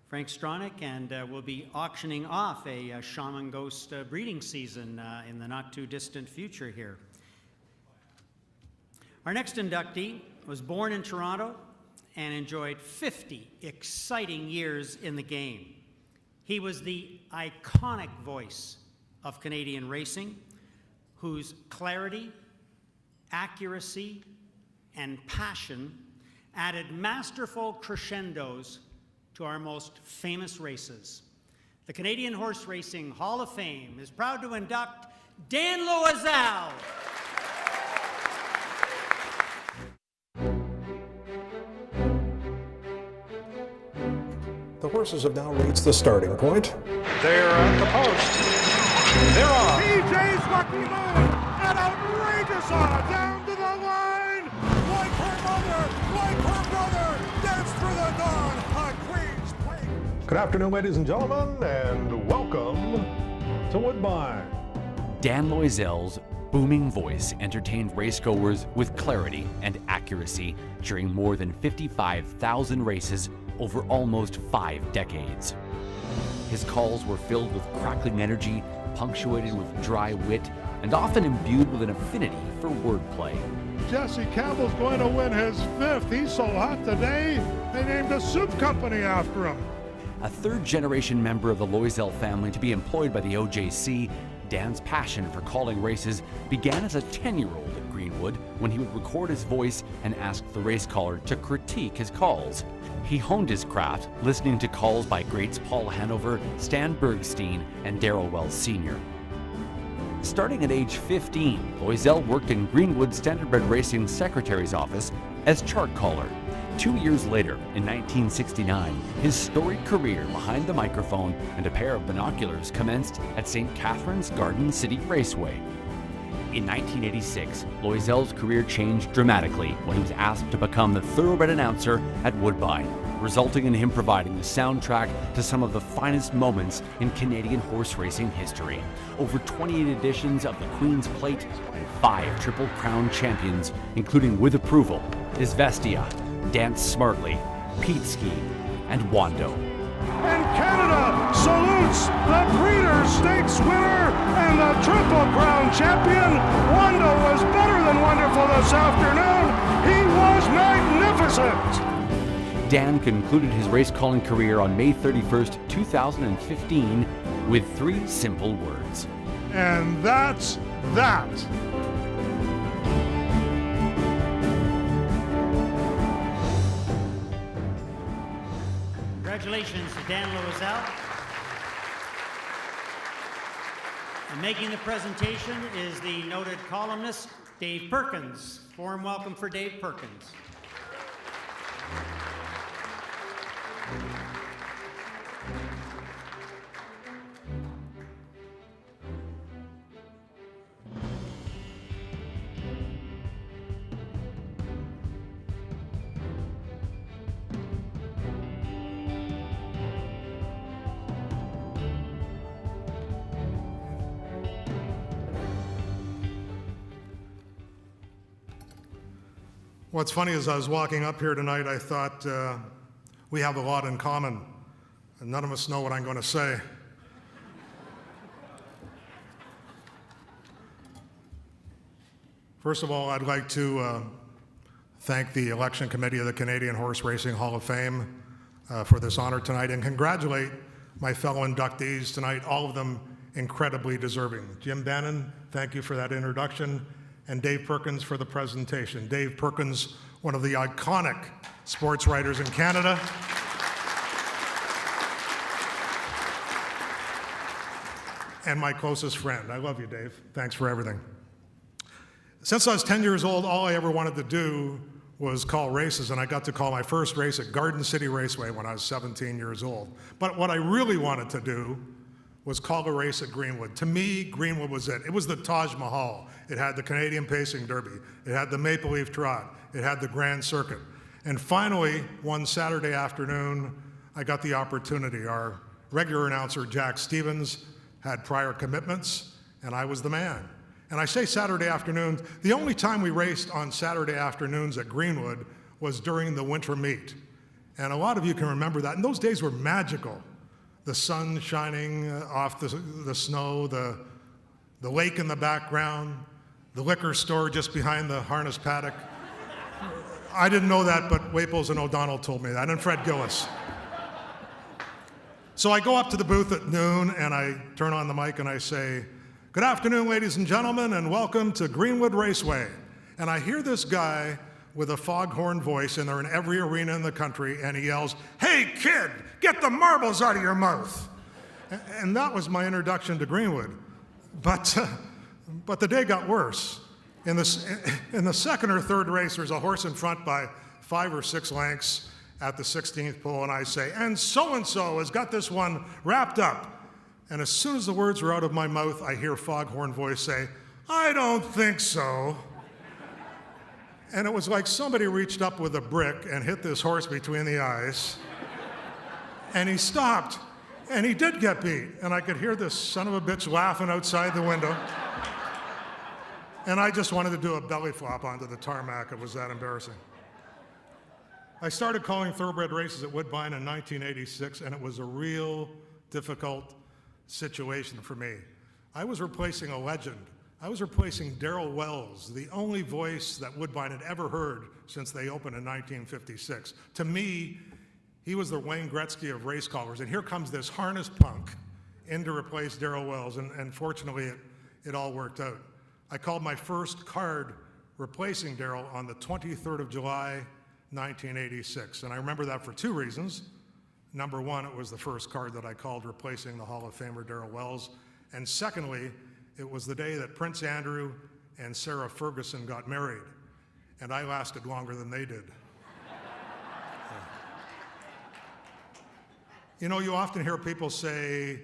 Frank Stronach, and we'll be auctioning off a Shaman Ghost breeding season in the not-too-distant future here. Our next inductee was born in Toronto and enjoyed 50 exciting years in the game. He was the iconic voice of Canadian racing, whose clarity, accuracy, and passion added masterful crescendos to our most famous races. The Canadian Horse Racing Hall of Fame is proud to induct Dan Loiselle. The horses have now reached the starting point. They're at the post. They're on. TJ's Lucky Moon, an outrageous honor down to the line. Like her mother, like her brother, dance through the dawn, a queen's plate. Good afternoon, ladies and gentlemen, and welcome to Woodbine. Dan Loiselle's booming voice entertained racegoers with clarity and accuracy during more than 55,000 races over almost 5 decades. His calls were filled with crackling energy, punctuated with dry wit, and often imbued with an affinity for wordplay. Jesse Campbell's going to win his 5th. He's so hot today, they named a soup company after him. A third-generation member of the Loiselle family to be employed by the OJC, Dan's passion for calling races began as a 10-year-old at Greenwood when he would record his voice and ask the race caller to critique his calls. He honed his craft listening to calls by greats Paul Hanover, Stan Bergstein, and Darrell Wells Sr. Starting at age 15, Loiselle worked in Greenwood Standardbred Racing Secretary's office as chart caller. 2 years later, in 1969, his storied career behind the microphone and a pair of binoculars commenced at St. Catharines Garden City Raceway. In 1986, Loiselle's career changed dramatically when he was asked to become the thoroughbred announcer at Woodbine, resulting in him providing the soundtrack to some of the finest moments in Canadian horse racing history. Over 28 editions of the Queen's Plate and 5 Triple Crown champions, including With Approval, Isvestia, Dance Smartly, Pete Ski, and Wando. And Canada salutes the Breeders' Stakes winner and the Triple Crown champion. Wando was better than wonderful this afternoon. He was magnificent. Dan concluded his race calling career on May 31st, 2015 with 3 simple words. And that's that. Congratulations to Dan Loiselle. And making the presentation is the noted columnist, Dave Perkins. Warm welcome for Dave Perkins. What's funny is I was walking up here tonight, I thought we have a lot in common, and none of us know what I'm going to say. First of all, I'd like to thank the Election Committee of the Canadian Horse Racing Hall of Fame for this honor tonight, and congratulate my fellow inductees tonight, all of them incredibly deserving. Jim Bannon, thank you for that introduction. And Dave Perkins for the presentation. Dave Perkins, one of the iconic sports writers in Canada. And my closest friend. I love you, Dave. Thanks for everything. Since I was 10 years old, all I ever wanted to do was call races, and I got to call my first race at Garden City Raceway when I was 17 years old. But what I really wanted to do was call a race at Greenwood. To me, Greenwood was it. It was the Taj Mahal. It had the Canadian Pacing Derby. It had the Maple Leaf Trot. It had the Grand Circuit. And finally, one Saturday afternoon, I got the opportunity. Our regular announcer, Jack Stevens, had prior commitments, and I was the man. And I say Saturday afternoons, the only time we raced on Saturday afternoons at Greenwood was during the winter meet. And a lot of you can remember that. And those days were magical. The sun shining off the snow, the lake in the background, the liquor store just behind the harness paddock. I didn't know that, but Waples and O'Donnell told me that, and Fred Gillis. So I go up to the booth at noon, and I turn on the mic, and I say, "Good afternoon, ladies and gentlemen, and welcome to Greenwood Raceway." And I hear this guy with a foghorn voice, and they're in every arena in the country, and he yells, "Hey, kid, get the marbles out of your mouth." And that was my introduction to Greenwood. But the day got worse. In the second or third race, there's a horse in front by 5 or 6 lengths at the 16th pole, and I say, "And so-and-so has got this one wrapped up." And as soon as the words were out of my mouth, I hear foghorn voice say, "I don't think so." And it was like somebody reached up with a brick and hit this horse between the eyes. And he stopped. And he did get beat. And I could hear this son of a bitch laughing outside the window. And I just wanted to do a belly flop onto the tarmac. It was that embarrassing. I started calling thoroughbred races at Woodbine in 1986, and it was a real difficult situation for me. I was replacing a legend. I was replacing Darrell Wells, the only voice that Woodbine had ever heard since they opened in 1956. To me, he was the Wayne Gretzky of race callers, and here comes this harness punk in to replace Darrell Wells, and fortunately, it all worked out. I called my first card replacing Darrell on the 23rd of July, 1986, and I remember that for 2 reasons. Number one, it was the first card that I called replacing the Hall of Famer Darrell Wells, and secondly, it was the day that Prince Andrew and Sarah Ferguson got married, and I lasted longer than they did. You know, you often hear people say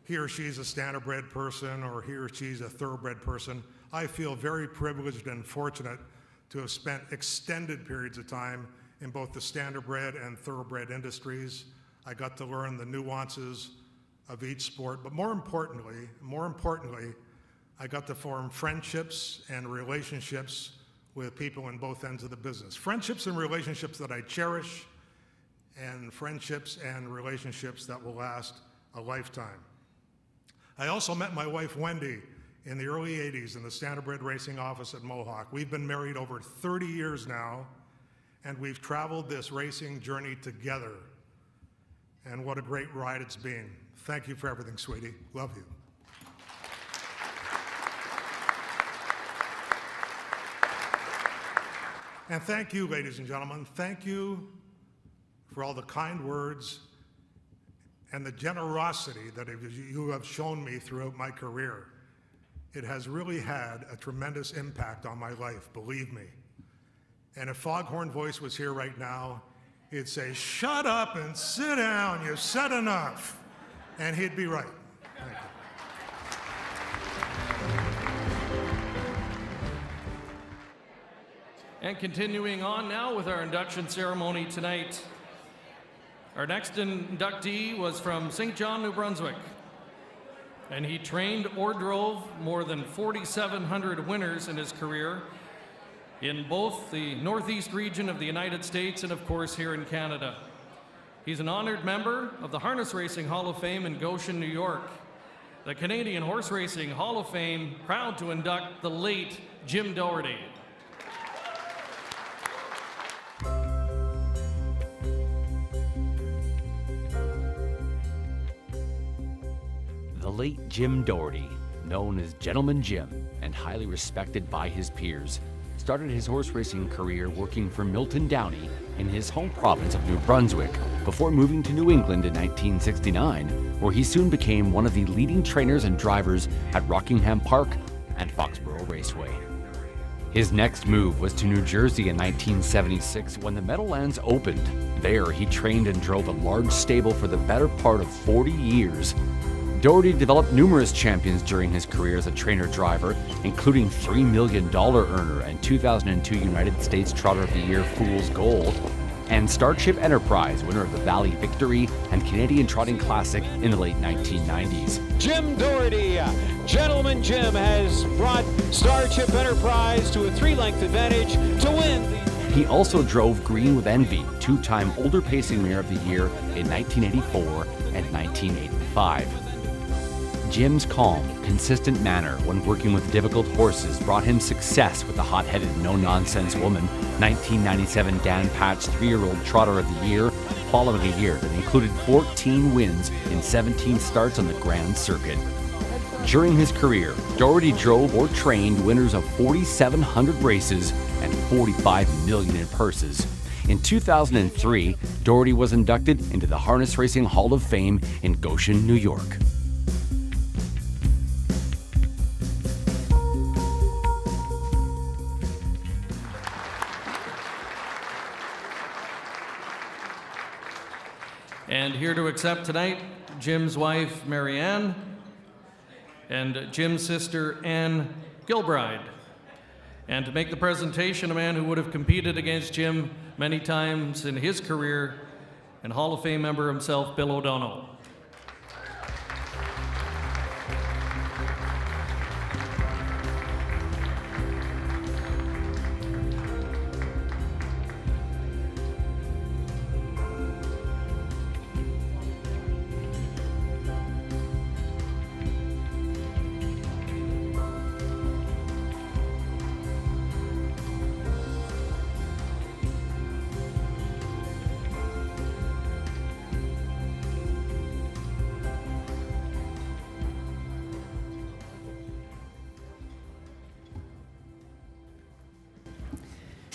he or she's a standardbred person or he or she's a thoroughbred person. I feel very privileged and fortunate to have spent extended periods of time in both the standardbred and thoroughbred industries. I got to learn the nuances of each sport, but more importantly, I got to form friendships and relationships with people in both ends of the business. Friendships and relationships that I cherish, and friendships and relationships that will last a lifetime. I also met my wife, Wendy, in the early 80s in the standardbred racing office at Mohawk. We've been married over 30 years now, and we've traveled this racing journey together. And what a great ride it's been. Thank you for everything, sweetie. Love you. And thank you, ladies and gentlemen. Thank you for all the kind words and the generosity that you have shown me throughout my career. It has really had a tremendous impact on my life, believe me. And if Foghorn Voice was here right now, he'd say, "Shut up and sit down, you've said enough." And he'd be right. Thank you. And continuing on now with our induction ceremony tonight. Our next inductee was from St. John, New Brunswick. And he trained or drove more than 4,700 winners in his career in both the Northeast region of the United States and, of course, here in Canada. He's an honored member of the Harness Racing Hall of Fame in Goshen, New York. The Canadian Horse Racing Hall of Fame proud to induct the late Jim Doherty. The late Jim Doherty, known as Gentleman Jim and highly respected by his peers, started his horse racing career working for Milton Downey in his home province of New Brunswick before moving to New England in 1969, where he soon became one of the leading trainers and drivers at Rockingham Park and Foxborough Raceway. His next move was to New Jersey in 1976 when the Meadowlands opened. There, he trained and drove a large stable for the better part of 40 years. Doherty developed numerous champions during his career as a trainer-driver, including $3 million earner and 2002 United States Trotter of the Year Fool's Gold, and Starship Enterprise, winner of the Valley Victory and Canadian Trotting Classic in the late 1990s. Jim Doherty, Gentleman Jim, has brought Starship Enterprise to a 3-length advantage to win the He also drove Green with Envy, two-time Older Pacing Mare of the Year in 1984 and 1985. Jim's calm, consistent manner when working with difficult horses brought him success with the hot-headed, no-nonsense woman, 1997 Dan Patch 3-year-old Trotter of the Year, following a year that included 14 wins in 17 starts on the Grand Circuit. During his career, Doherty drove or trained winners of 4,700 races and 45 million in purses. In 2003, Doherty was inducted into the Harness Racing Hall of Fame in Goshen, New York. And here to accept tonight, Jim's wife, Mary Ann, and Jim's sister, Ann Gilbride. And to make the presentation, a man who would have competed against Jim many times in his career, and Hall of Fame member himself, Bill O'Donnell.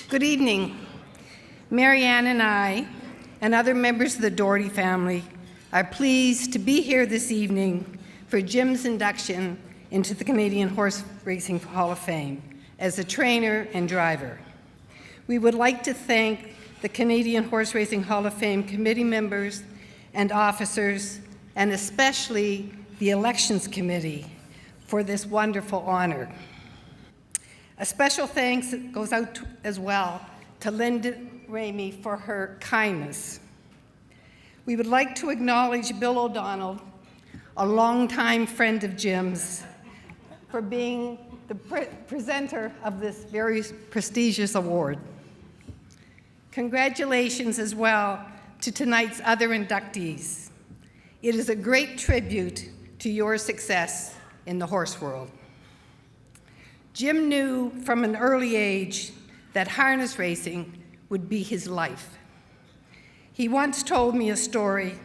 Good evening. Mary Ann and I, and other members of the Doherty family, are pleased to be here this evening for Jim's induction into the Canadian Horse Racing Hall of Fame as a trainer and driver. We would like to thank the Canadian Horse Racing Hall of Fame committee members and officers, and especially the Elections Committee, for this wonderful honor. A special thanks goes out as well to Linda Ramey for her kindness. We would like to acknowledge Bill O'Donnell, a longtime friend of Jim's, for being the presenter of this very prestigious award. Congratulations as well to tonight's other inductees. It is a great tribute to your success in the horse world. Jim knew from an early age that harness racing would be his life. He once told me a story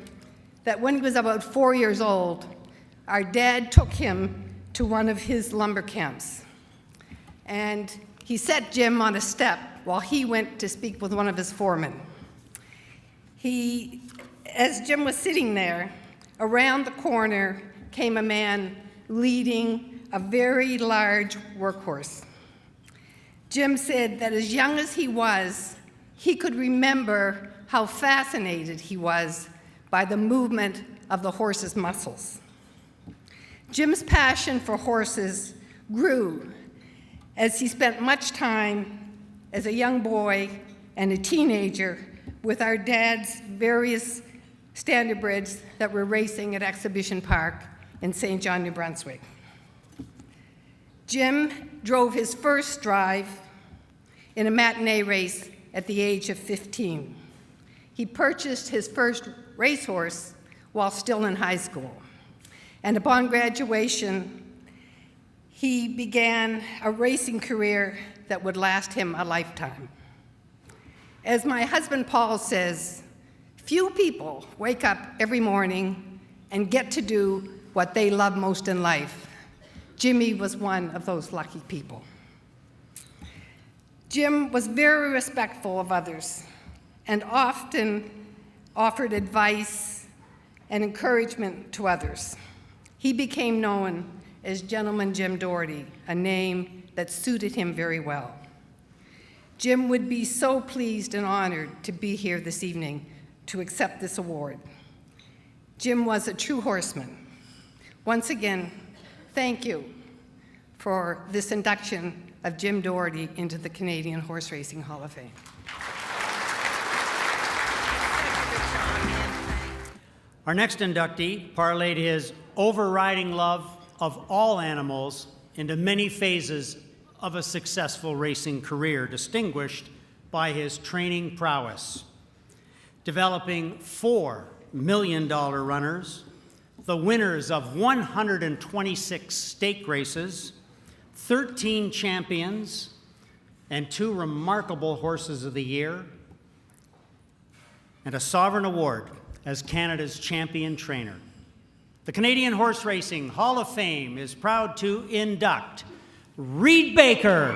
that when he was about 4 years old, our dad took him to one of his lumber camps. And he set Jim on a step while he went to speak with one of his foremen. As Jim was sitting there, around the corner came a man leading a very large workhorse. Jim said that as young as he was, he could remember how fascinated he was by the movement of the horse's muscles. Jim's passion for horses grew as he spent much time as a young boy and a teenager with our dad's various standardbreds that were racing at Exhibition Park in St. John, New Brunswick. Jim drove his first drive in a matinee race at the age of 15. He purchased his first racehorse while still in high school. And upon graduation, he began a racing career that would last him a lifetime. As my husband Paul says, few people wake up every morning and get to do what they love most in life. Jimmy was one of those lucky people. Jim was very respectful of others and often offered advice and encouragement to others. He became known as Gentleman Jim Doherty, a name that suited him very well. Jim would be so pleased and honored to be here this evening to accept this award. Jim was a true horseman. Once again, thank you for this induction of Jim Doherty into the Canadian Horse Racing Hall of Fame. Our next inductee parlayed his overriding love of all animals into many phases of a successful racing career, distinguished by his training prowess, developing 4 million-dollar runners, the winners of 126 stake races, 13 champions, and 2 remarkable Horses of the Year, and a Sovereign Award as Canada's champion trainer. The Canadian Horse Racing Hall of Fame is proud to induct Reed Baker.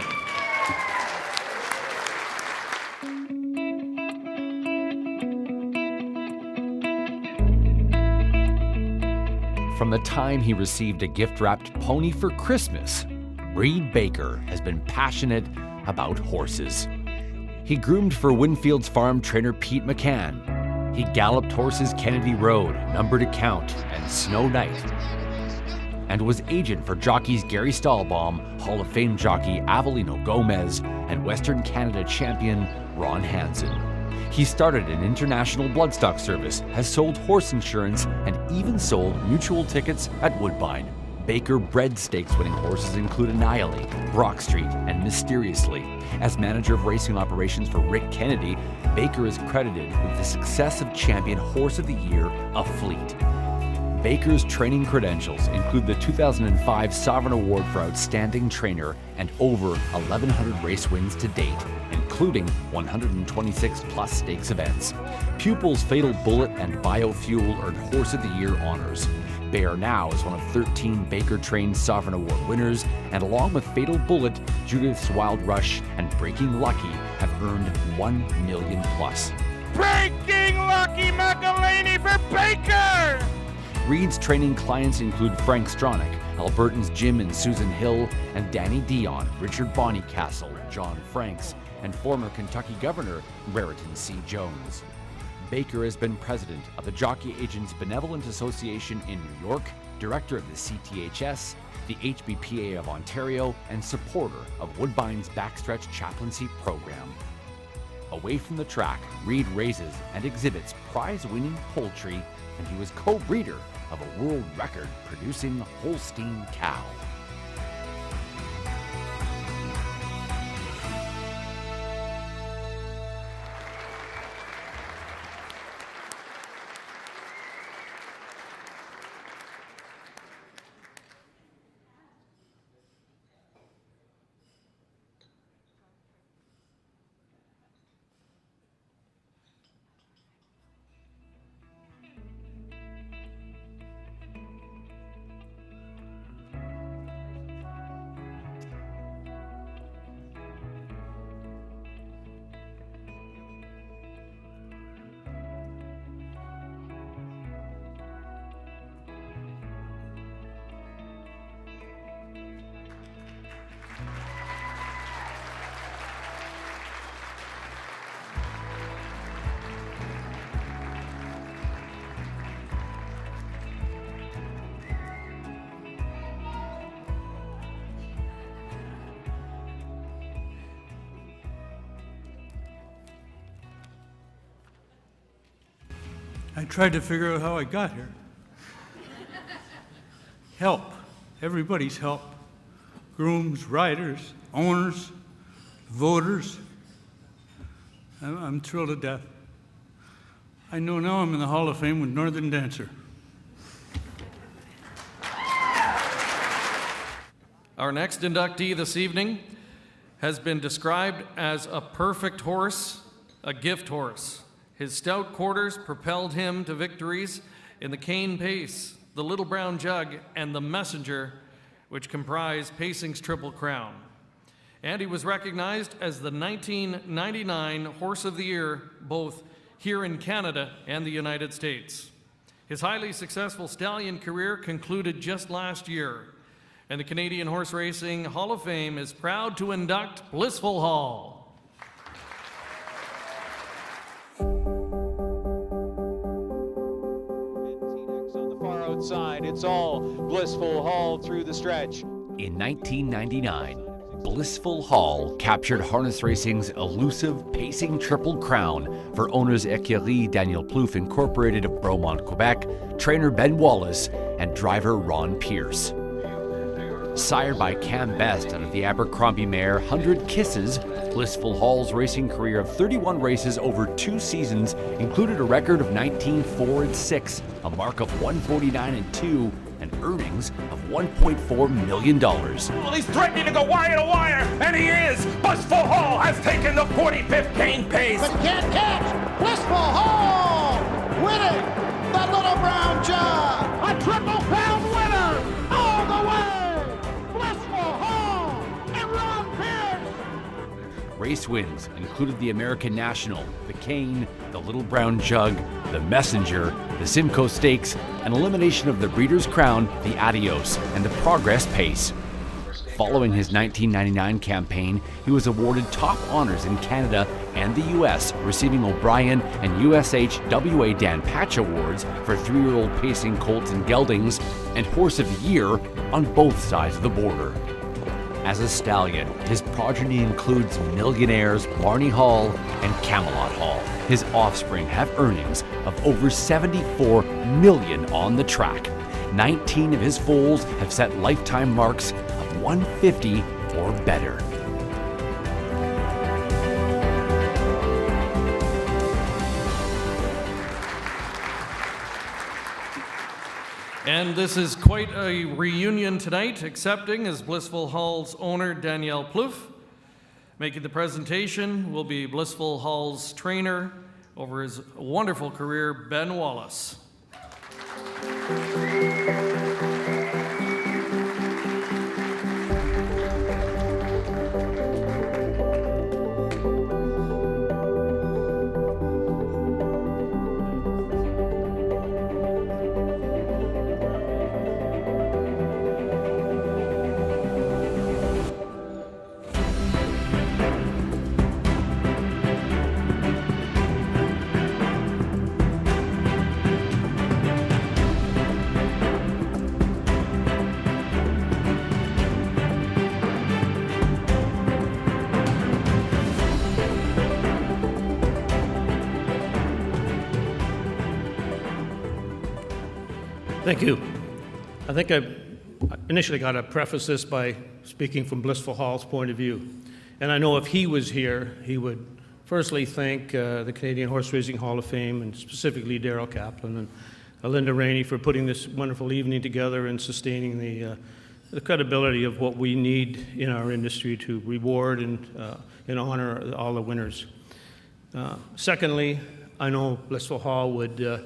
From the time he received a gift-wrapped pony for Christmas, Reed Baker has been passionate about horses. He groomed for Winfield's farm trainer Pete McCann. He galloped horses Kennedy Road, Number to Count, and Snow Night, and was agent for jockeys Gary Stahlbaum, Hall of Fame jockey Avelino Gomez, and Western Canada champion Ron Hansen. He started an international bloodstock service, has sold horse insurance, and even sold mutual tickets at Woodbine. Baker bred stakes-winning horses include Annihilate, Brock Street, and Mysteriously. As manager of racing operations for Rick Kennedy, Baker is credited with the success of champion Horse of the Year, A Fleet. Baker's training credentials include the 2005 Sovereign Award for Outstanding Trainer and over 1,100 race wins to date, including 126 plus stakes events. Pupils Fatal Bullet and Biofuel earned Horse of the Year honors. Bear Now is one of 13 Baker-trained Sovereign Award winners, and along with Fatal Bullet, Judith's Wild Rush, and Breaking Lucky have earned $1 million plus. Breaking Lucky McElhaney for Baker! Reed's training clients include Frank Stronach, Albertans Jim and Susan Hill, and Danny Dion, Richard Bonnycastle, John Franks, and former Kentucky Governor Raritan C. Jones. Baker has been president of the Jockey Agents Benevolent Association in New York, director of the CTHS, the HBPA of Ontario, and supporter of Woodbine's Backstretch Chaplaincy Program. Away from the track, Reed raises and exhibits prize-winning poultry, and he was co-breeder of a world record producing Holstein cow. I tried to figure out how I got here. Help. Everybody's help. Grooms, riders, owners, voters. I'm thrilled to death. I know now I'm in the Hall of Fame with Northern Dancer. Our next inductee this evening has been described as a perfect horse, a gift horse. His stout quarters propelled him to victories in the Cane Pace, the Little Brown Jug, and the Messenger, which comprise Pacing's Triple Crown. And he was recognized as the 1999 Horse of the Year, both here in Canada and the United States. His highly successful stallion career concluded just last year, and the Canadian Horse Racing Hall of Fame is proud to induct Blissful Hall. On the far outside, it's all Blissful Hall through the stretch. In 1999, Blissful Hall captured harness racing's elusive Pacing Triple Crown for owners Écurie Daniel Plouffe Incorporated of Bromont, Quebec, trainer Ben Wallace, and driver Ron Pierce. Sired by Cam Best out of the Abercrombie mare 100 Kisses, Blissful Hall's racing career of 31 races over 2 seasons included a record of 19-4-6, a mark of 149-2, and earnings of $1.4 million. Well, he's threatening to go wire to wire, and he is! Blissful Hall has taken the 45th cane pace. But can't catch! Blissful Hall! Winning the Little Brown Jug! A triple crown winner! All the way! Blissful Hall and Ron Pierce! Race wins included the American National, the Cane, the Little Brown Jug, the Messenger, the Simcoe Stakes, and elimination of the Breeders' Crown, the Adios, and the Progress Pace. Following his 1999 campaign, he was awarded top honors in Canada and the U.S., receiving O'Brien and USHWA Dan Patch Awards for 3-year-old pacing colts and geldings, and Horse of the Year on both sides of the border. As a stallion, his progeny includes Millionaires, Barney Hall, and Camelot Hall. His offspring have earnings of over $74 million on the track. 19 of his foals have set lifetime marks of 150 or better. And this is quite a reunion tonight. Accepting is Blissful Hall's owner, Danielle Plouffe. Making the presentation will be Blissful Hall's trainer over his wonderful career, Ben Wallace. Thank you. I think I initially got to preface this by speaking from Blissful Hall's point of view. And I know if he was here, he would firstly thank the Canadian Horse Racing Hall of Fame, and specifically Darrell Kaplan and Linda Rainey for putting this wonderful evening together and sustaining the credibility of what we need in our industry to reward and honor all the winners. Secondly, I know Blissful Hall would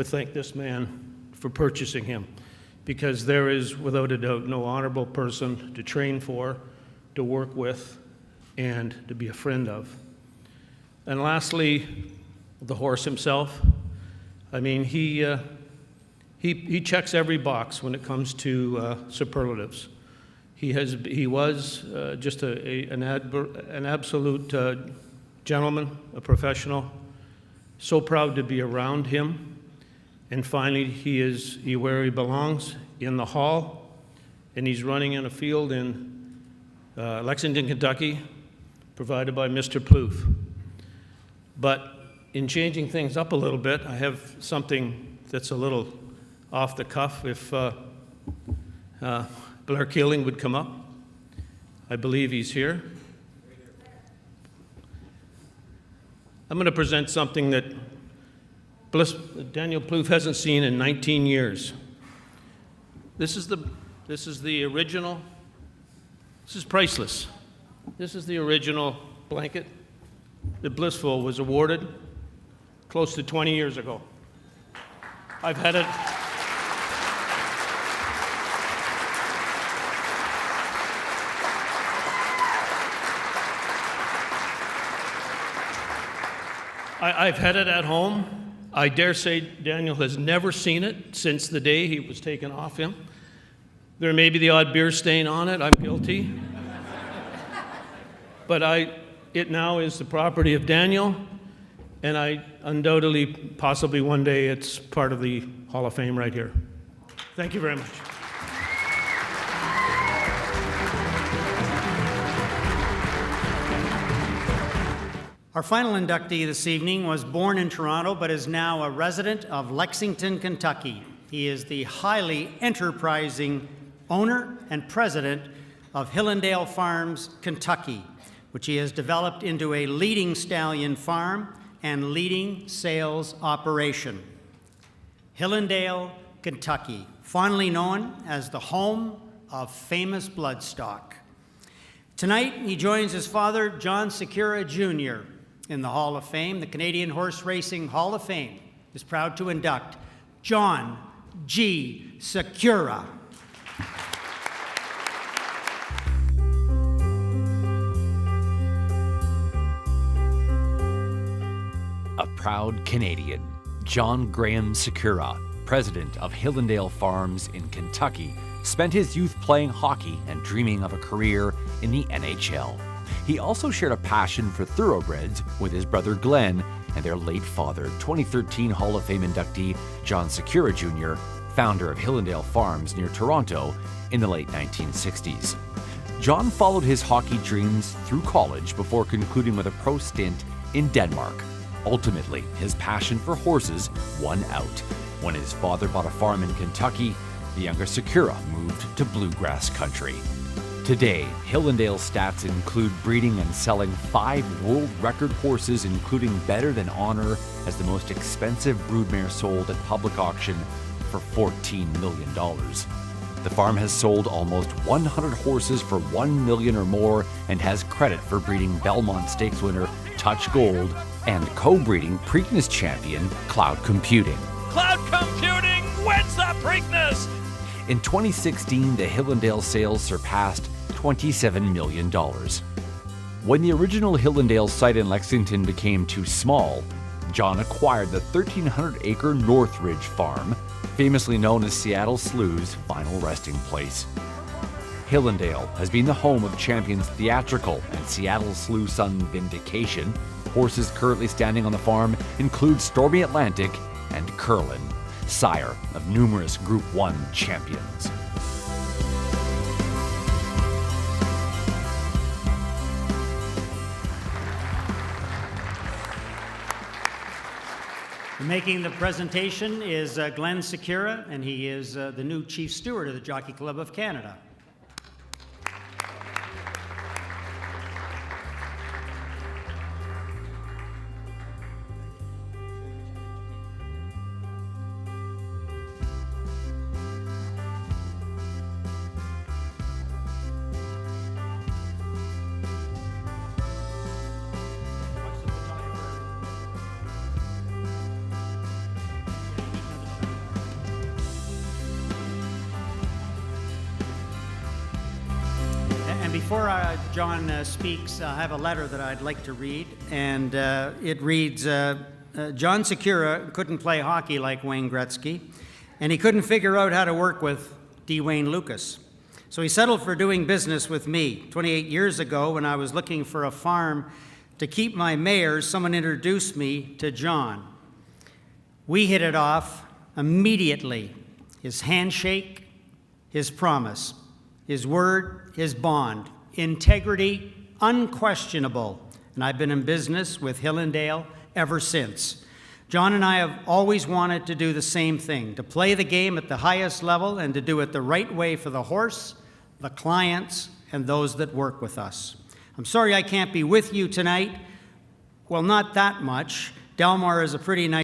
thank this man for purchasing him, because there is, without a doubt, no honorable person to train for, to work with, and to be a friend of. And lastly, the horse himself. I mean, he checks every box when it comes to superlatives. He was just an absolute gentleman, a professional. So proud to be around him. And finally, he is where he belongs, in the hall, and he's running in a field in Lexington, Kentucky, provided by Mr. Plouffe. But in changing things up a little bit, I have something that's a little off the cuff. If Blair Keeling would come up. I believe he's here. I'm going to present something that Daniel Plouffe hasn't seen in 19 years. This is the original. This is priceless. This is the original blanket that Blissful was awarded close to 20 years ago. I've had it. I've had it at home. I dare say Daniel has never seen it since the day he was taken off him. There may be the odd beer stain on it. I'm guilty. But it now is the property of Daniel, and I undoubtedly, possibly one day, it's part of the Hall of Fame right here. Thank you very much. Our final inductee this evening was born in Toronto but is now a resident of Lexington, Kentucky. He is the highly enterprising owner and president of Hillendale Farms, Kentucky, which he has developed into a leading stallion farm and leading sales operation. Hillendale, Kentucky, fondly known as the home of famous bloodstock. Tonight, he joins his father, John Secura Jr., in the Hall of Fame. The Canadian Horse Racing Hall of Fame is proud to induct John G. Secura. A proud Canadian, John Graham Secura, president of Hillendale Farms in Kentucky, spent his youth playing hockey and dreaming of a career in the NHL. He also shared a passion for thoroughbreds with his brother Glenn and their late father, 2013 Hall of Fame inductee John Secura Jr., founder of Hillendale Farms near Toronto in the late 1960s. John followed his hockey dreams through college before concluding with a pro stint in Denmark. Ultimately, his passion for horses won out. When his father bought a farm in Kentucky, the younger Secura moved to bluegrass country. Today, Hillendale's stats include breeding and selling 5 world record horses, including Better Than Honor as the most expensive broodmare sold at public auction for $14 million. The farm has sold almost 100 horses for $1 million or more and has credit for breeding Belmont Stakes winner Touch Gold and co-breeding Preakness champion Cloud Computing. Cloud Computing wins the Preakness! In 2016, the Hillendale sales surpassed $27 million. When the original Hillendale site in Lexington became too small, John acquired the 1,300-acre Northridge farm, famously known as Seattle Slew's final resting place. Hillendale has been the home of champions Theatrical and Seattle Slew Son Vindication. Horses currently standing on the farm include Stormy Atlantic and Curlin, sire of numerous Group 1 champions. Making the presentation is Glenn Secura, and he is the new Chief Steward of the Jockey Club of Canada. And before John speaks, I have a letter that I'd like to read, and it reads, John Secura couldn't play hockey like Wayne Gretzky, and he couldn't figure out how to work with D. Wayne Lucas. So he settled for doing business with me. 28 years ago, when I was looking for a farm to keep my mares, someone introduced me to John. We hit it off immediately. His handshake, his promise, his word, his bond, integrity, unquestionable. And I've been in business with Hillendale ever since. John and I have always wanted to do the same thing, to play the game at the highest level and to do it the right way for the horse, the clients, and those that work with us. I'm sorry I can't be with you tonight. Well, not that much. Delmar is a pretty nice